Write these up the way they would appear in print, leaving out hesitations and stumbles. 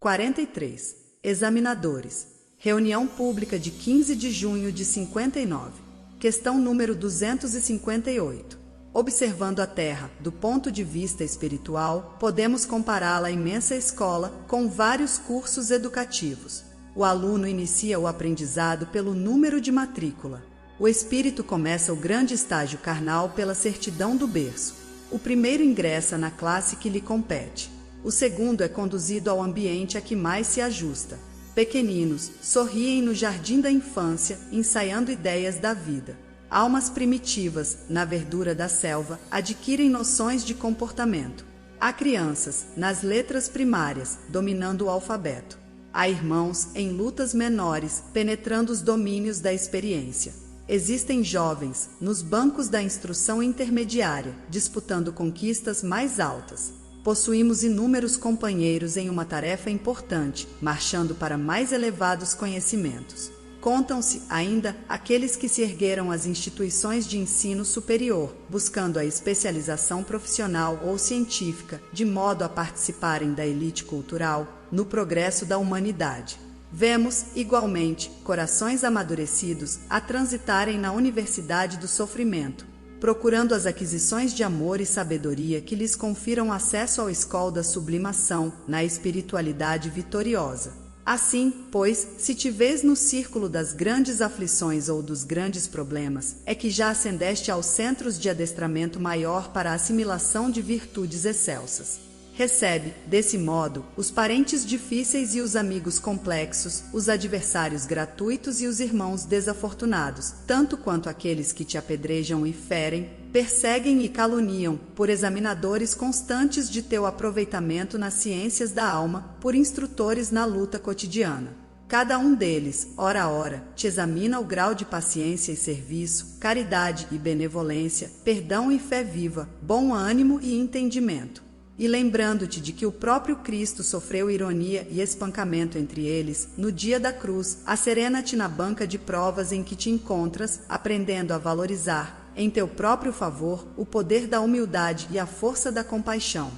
43. Examinadores. Reunião pública de 15 de junho de 59. Questão número 258. Observando a Terra do ponto de vista espiritual, podemos compará-la à imensa escola com vários cursos educativos. O aluno inicia o aprendizado pelo número de matrícula. O espírito começa o grande estágio carnal pela certidão do berço. O primeiro ingressa na classe que lhe compete. O segundo é conduzido ao ambiente a que mais se ajusta. Pequeninos sorriem no jardim da infância, ensaiando ideias da vida. Almas primitivas, na verdura da selva, adquirem noções de comportamento. Há crianças, nas letras primárias, dominando o alfabeto. Há irmãos, em lutas menores, penetrando os domínios da experiência. Existem jovens, nos bancos da instrução intermediária, disputando conquistas mais altas. Possuímos inúmeros companheiros em uma tarefa importante, marchando para mais elevados conhecimentos. Contam-se ainda aqueles que se ergueram às instituições de ensino superior, buscando a especialização profissional ou científica, de modo a participarem da elite cultural, no progresso da humanidade. Vemos, igualmente, corações amadurecidos a transitarem na universidade do sofrimento, procurando as aquisições de amor e sabedoria que lhes confiram acesso ao escol da sublimação, na espiritualidade vitoriosa. Assim, pois, se te vês no círculo das grandes aflições ou dos grandes problemas, é que já ascendeste aos centros de adestramento maior para a assimilação de virtudes excelsas. Recebe, desse modo, os parentes difíceis e os amigos complexos, os adversários gratuitos e os irmãos desafortunados, tanto quanto aqueles que te apedrejam e ferem, perseguem e caluniam, por examinadores constantes de teu aproveitamento nas ciências da alma, por instrutores na luta cotidiana. Cada um deles, ora a ora, te examina o grau de paciência e serviço, caridade e benevolência, perdão e fé viva, bom ânimo e entendimento. E lembrando-te de que o próprio Cristo sofreu ironia e espancamento entre eles, no dia da cruz, acerena-te na banca de provas em que te encontras, aprendendo a valorizar, em teu próprio favor, o poder da humildade e a força da compaixão.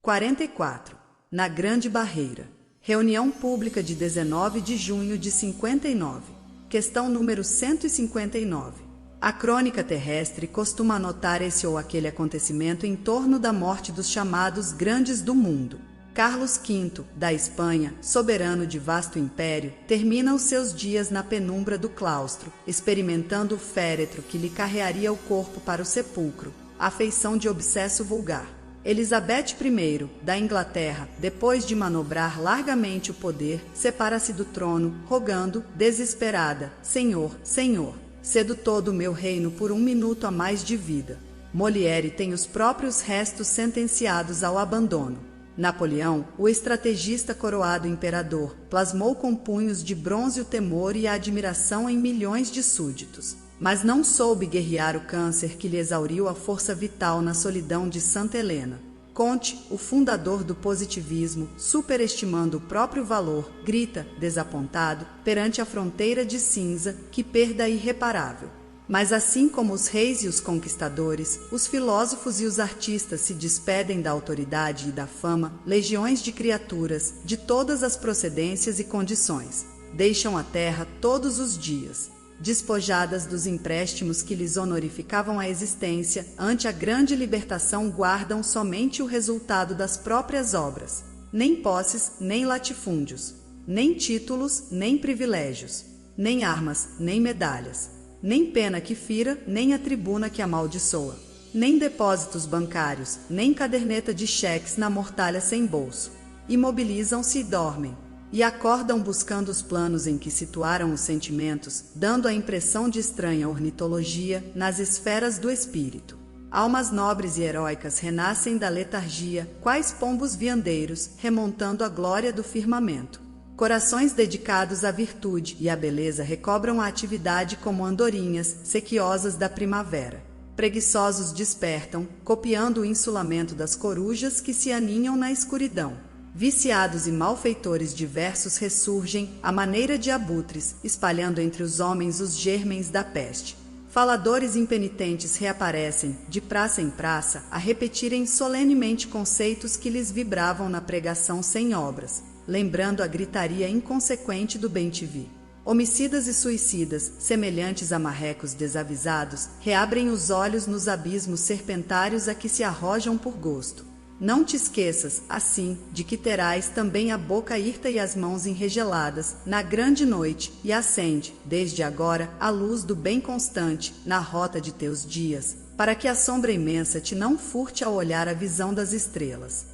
44. Na Grande Barreira. Reunião pública de 19 de junho de 59. Questão número 159. A crônica terrestre costuma anotar esse ou aquele acontecimento em torno da morte dos chamados grandes do mundo. Carlos V, da Espanha, soberano de vasto império, termina os seus dias na penumbra do claustro, experimentando o féretro que lhe carrearia o corpo para o sepulcro, afeição de obsesso vulgar. Elizabeth I, da Inglaterra, depois de manobrar largamente o poder, separa-se do trono, rogando, desesperada: Senhor, Senhor, cedo todo o meu reino por 1 minuto a mais de vida. Molière tem os próprios restos sentenciados ao abandono. Napoleão, o estrategista coroado imperador, plasmou com punhos de bronze o temor e a admiração em milhões de súditos. Mas não soube guerrear o câncer que lhe exauriu a força vital na solidão de Santa Helena. Comte, o fundador do positivismo, superestimando o próprio valor, grita, desapontado, perante a fronteira de cinza, que perda irreparável. Mas assim como os reis e os conquistadores, os filósofos e os artistas se despedem da autoridade e da fama, legiões de criaturas, de todas as procedências e condições, deixam a terra todos os dias, despojadas dos empréstimos que lhes honorificavam a existência, ante a grande libertação guardam somente o resultado das próprias obras. Nem posses, nem latifúndios, nem títulos, nem privilégios, nem armas, nem medalhas, nem pena que fira, nem a tribuna que amaldiçoa, nem depósitos bancários, nem caderneta de cheques na mortalha sem bolso. Imobilizam-se e dormem. E acordam buscando os planos em que situaram os sentimentos, dando a impressão de estranha ornitologia nas esferas do espírito. Almas nobres e heróicas renascem da letargia, quais pombos viandeiros, remontando a glória do firmamento. Corações dedicados à virtude e à beleza recobram a atividade como andorinhas, sequiosas da primavera. Preguiçosos despertam, copiando o insulamento das corujas que se aninham na escuridão. Viciados e malfeitores diversos ressurgem, à maneira de abutres, espalhando entre os homens os germens da peste. Faladores impenitentes reaparecem, de praça em praça, a repetirem solenemente conceitos que lhes vibravam na pregação sem obras, lembrando a gritaria inconsequente do bem-te-vi. Homicidas e suicidas, semelhantes a marrecos desavisados, reabrem os olhos nos abismos serpentários a que se arrojam por gosto. Não te esqueças, assim, de que terás também a boca hirta e as mãos enregeladas, na grande noite, e acende, desde agora, a luz do bem constante, na rota de teus dias, para que a sombra imensa te não furte ao olhar a visão das estrelas.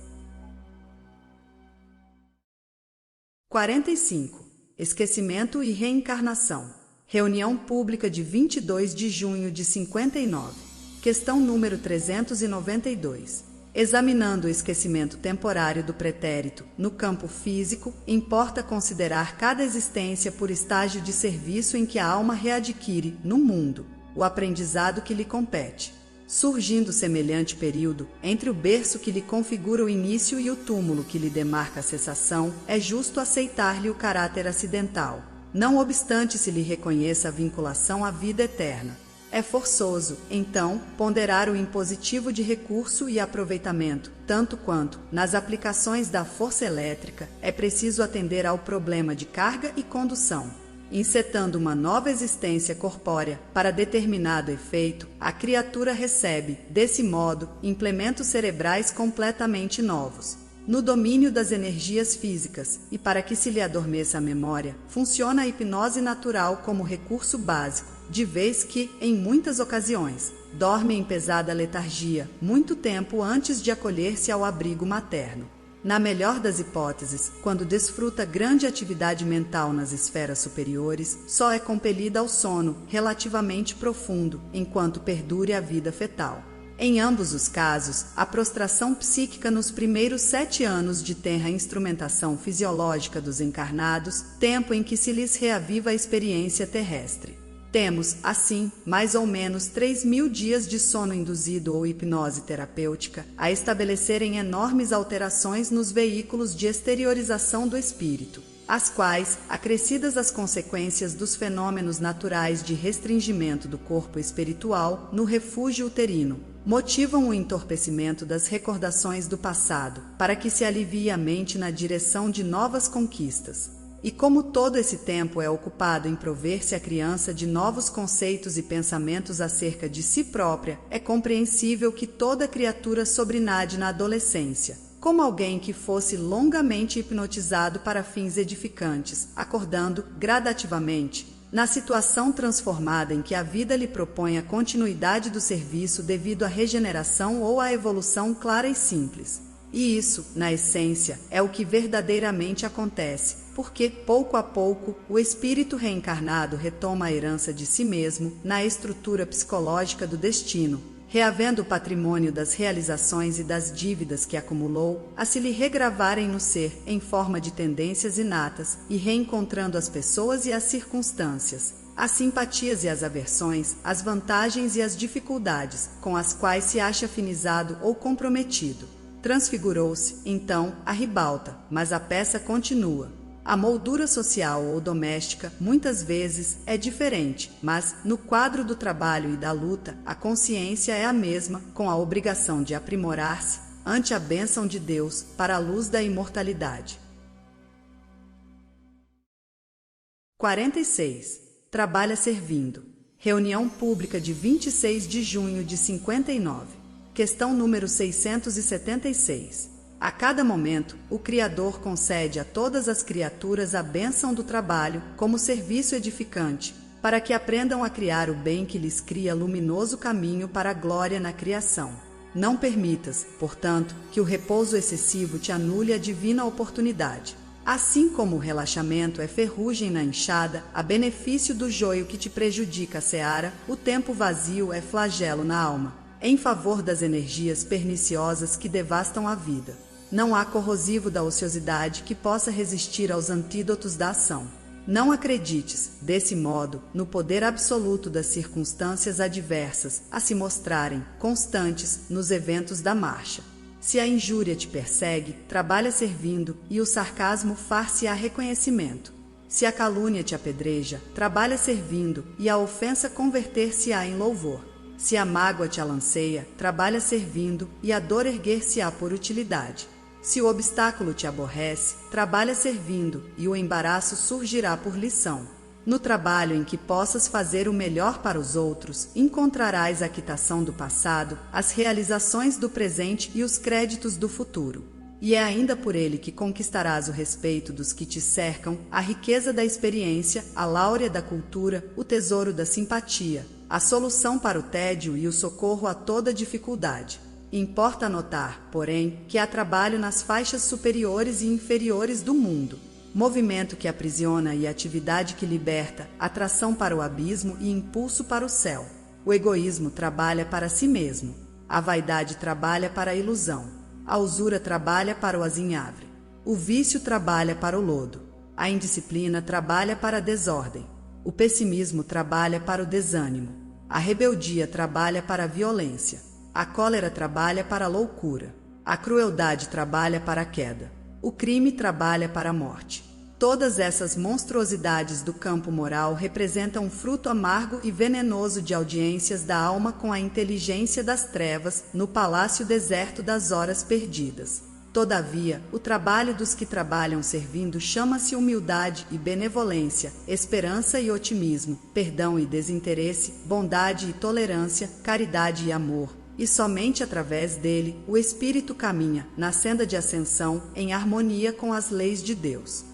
45. Esquecimento e reencarnação. Reunião pública de 22 de junho de 59. Questão número 392. Examinando o esquecimento temporário do pretérito no campo físico, importa considerar cada existência por estágio de serviço em que a alma readquire, no mundo, o aprendizado que lhe compete. Surgindo semelhante período, entre o berço que lhe configura o início e o túmulo que lhe demarca a cessação, é justo aceitar-lhe o caráter acidental, não obstante se lhe reconheça a vinculação à vida eterna. É forçoso, então, ponderar o impositivo de recurso e aproveitamento, tanto quanto, nas aplicações da força elétrica, é preciso atender ao problema de carga e condução. Encetando uma nova existência corpórea para determinado efeito, a criatura recebe, desse modo, implementos cerebrais completamente novos. No domínio das energias físicas, e para que se lhe adormeça a memória, funciona a hipnose natural como recurso básico, de vez que, em muitas ocasiões, dorme em pesada letargia, muito tempo antes de acolher-se ao abrigo materno. Na melhor das hipóteses, quando desfruta grande atividade mental nas esferas superiores, só é compelida ao sono relativamente profundo, enquanto perdure a vida fetal. Em ambos os casos, a prostração psíquica nos primeiros 7 anos de tenra instrumentação fisiológica dos encarnados, tempo em que se lhes reaviva a experiência terrestre. Temos, assim, mais ou menos 3.000 dias de sono induzido ou hipnose terapêutica, a estabelecerem enormes alterações nos veículos de exteriorização do espírito, as quais, acrescidas as consequências dos fenômenos naturais de restringimento do corpo espiritual no refúgio uterino, motivam o entorpecimento das recordações do passado, para que se alivie a mente na direção de novas conquistas. E como todo esse tempo é ocupado em prover-se à criança de novos conceitos e pensamentos acerca de si própria, é compreensível que toda criatura sobrenade na adolescência, como alguém que fosse longamente hipnotizado para fins edificantes, acordando, gradativamente, na situação transformada em que a vida lhe propõe a continuidade do serviço devido à regeneração ou à evolução clara e simples. E isso, na essência, é o que verdadeiramente acontece, porque, pouco a pouco, o espírito reencarnado retoma a herança de si mesmo na estrutura psicológica do destino, reavendo o patrimônio das realizações e das dívidas que acumulou, a se lhe regravarem no ser em forma de tendências inatas e reencontrando as pessoas e as circunstâncias, as simpatias e as aversões, as vantagens e as dificuldades com as quais se acha afinizado ou comprometido. Transfigurou-se, então, a ribalta, mas a peça continua. A moldura social ou doméstica, muitas vezes, é diferente, mas, no quadro do trabalho e da luta, a consciência é a mesma, com a obrigação de aprimorar-se, ante a bênção de Deus, para a luz da imortalidade. 46. Trabalha servindo. Reunião pública de 26 de junho de 59. Questão número 676. A cada momento, o Criador concede a todas as criaturas a bênção do trabalho como serviço edificante, para que aprendam a criar o bem que lhes cria luminoso caminho para a glória na criação. Não permitas, portanto, que o repouso excessivo te anule a divina oportunidade. Assim como o relaxamento é ferrugem na enxada, a benefício do joio que te prejudica a seara, o tempo vazio é flagelo na alma, em favor das energias perniciosas que devastam a vida. Não há corrosivo da ociosidade que possa resistir aos antídotos da ação. Não acredites, desse modo, no poder absoluto das circunstâncias adversas a se mostrarem constantes nos eventos da marcha. Se a injúria te persegue, trabalha servindo e o sarcasmo far-se-á reconhecimento. Se a calúnia te apedreja, trabalha servindo, e a ofensa converter-se-á em louvor. Se a mágoa te alanceia, trabalha servindo, e a dor erguer-se-á por utilidade. Se o obstáculo te aborrece, trabalha servindo, e o embaraço surgirá por lição. No trabalho em que possas fazer o melhor para os outros, encontrarás a quitação do passado, as realizações do presente e os créditos do futuro. E é ainda por ele que conquistarás o respeito dos que te cercam, a riqueza da experiência, a láurea da cultura, o tesouro da simpatia, a solução para o tédio e o socorro a toda dificuldade. Importa notar, porém, que há trabalho nas faixas superiores e inferiores do mundo. Movimento que aprisiona e atividade que liberta, atração para o abismo e impulso para o céu. O egoísmo trabalha para si mesmo. A vaidade trabalha para a ilusão. A usura trabalha para o azinhavre. O vício trabalha para o lodo. A indisciplina trabalha para a desordem. O pessimismo trabalha para o desânimo. A rebeldia trabalha para a violência. A cólera trabalha para a loucura. A crueldade trabalha para a queda. O crime trabalha para a morte. Todas essas monstruosidades do campo moral representam um fruto amargo e venenoso de audiências da alma com a inteligência das trevas no palácio deserto das horas perdidas. Todavia, o trabalho dos que trabalham servindo chama-se humildade e benevolência, esperança e otimismo, perdão e desinteresse, bondade e tolerância, caridade e amor. E somente através dele, o espírito caminha, na senda de ascensão, em harmonia com as leis de Deus.